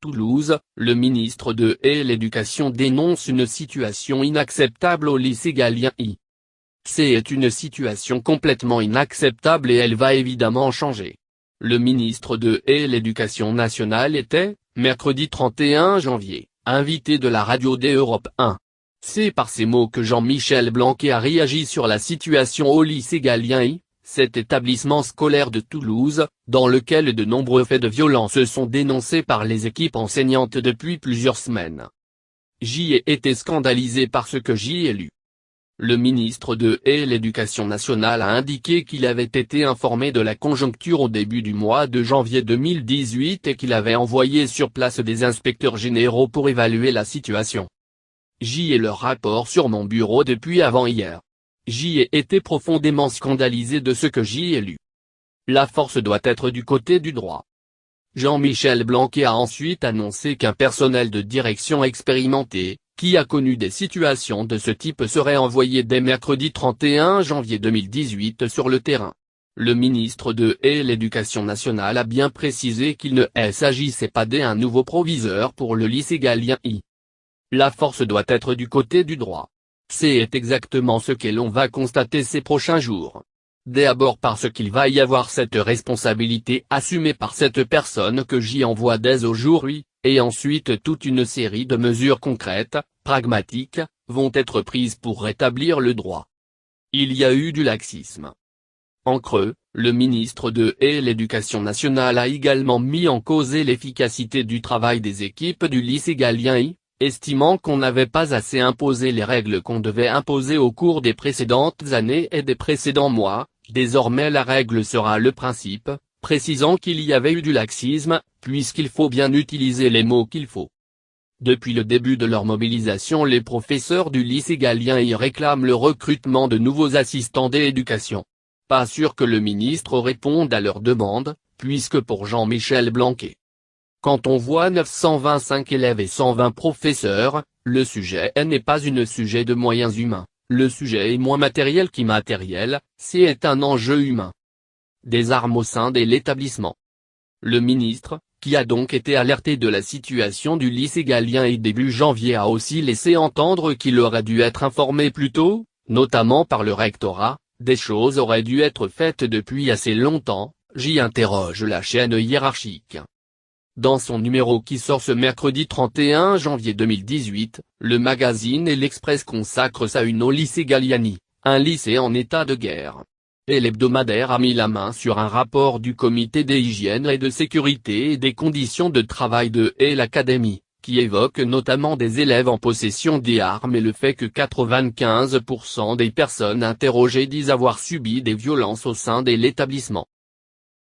Toulouse, le ministre de l'Éducation dénonce une situation inacceptable au lycée Galien I. C'est une situation complètement inacceptable et elle va évidemment changer. Le ministre de l'Éducation nationale était, mercredi 31 janvier, invité de la radio d'Europe 1. C'est par ces mots que Jean-Michel Blanquer a réagi sur la situation au lycée Galien I, cet établissement scolaire de Toulouse, dans lequel de nombreux faits de violence sont dénoncés par les équipes enseignantes depuis plusieurs semaines. J'y ai été scandalisé par ce que j'y ai lu. Le ministre de l'Éducation nationale a indiqué qu'il avait été informé de la conjoncture au début du mois de janvier 2018 et qu'il avait envoyé sur place des inspecteurs généraux pour évaluer la situation. J'y ai leur rapport sur mon bureau depuis avant-hier. J'y ai été profondément scandalisé de ce que j'y ai lu. La force doit être du côté du droit. Jean-Michel Blanquer a ensuite annoncé qu'un personnel de direction expérimenté, qui a connu des situations de ce type serait envoyé dès mercredi 31 janvier 2018 sur le terrain. Le ministre de l'Éducation nationale a bien précisé qu'il ne s'agissait pas d'un nouveau proviseur pour le lycée Galien I. La force doit être du côté du droit. C'est exactement ce que l'on va constater ces prochains jours. D'abord parce qu'il va y avoir cette responsabilité assumée par cette personne que j'y envoie dès aujourd'hui, et ensuite toute une série de mesures concrètes, pragmatiques, vont être prises pour rétablir le droit. Il y a eu du laxisme. En creux, le ministre de l'Éducation nationale a également mis en cause l'efficacité du travail des équipes du lycée Galien I, estimant qu'on n'avait pas assez imposé les règles qu'on devait imposer au cours des précédentes années et des précédents mois. Désormais la règle sera le principe, précisant qu'il y avait eu du laxisme, puisqu'il faut bien utiliser les mots qu'il faut. Depuis le début de leur mobilisation, les professeurs du lycée Galien y réclament le recrutement de nouveaux assistants d'éducation. Pas sûr que le ministre réponde à leurs demandes, puisque pour Jean-Michel Blanquer, quand on voit 925 élèves et 120 professeurs, le sujet n'est pas un sujet de moyens humains. Le sujet est moins matériel qu'immatériel, c'est un enjeu humain. Des armes au sein de l'établissement. Le ministre, qui a donc été alerté de la situation du lycée Galien I début janvier, a aussi laissé entendre qu'il aurait dû être informé plus tôt, notamment par le rectorat. Des choses auraient dû être faites depuis assez longtemps, j'y interroge la chaîne hiérarchique. Dans son numéro qui sort ce mercredi 31 janvier 2018, le magazine et l'Express consacrent sa une au lycée Galien I, un lycée en état de guerre. Et l'hebdomadaire a mis la main sur un rapport du comité d'hygiène et de sécurité et des conditions de travail de l'académie, qui évoque notamment des élèves en possession d'armes et le fait que 95% des personnes interrogées disent avoir subi des violences au sein de l'établissement.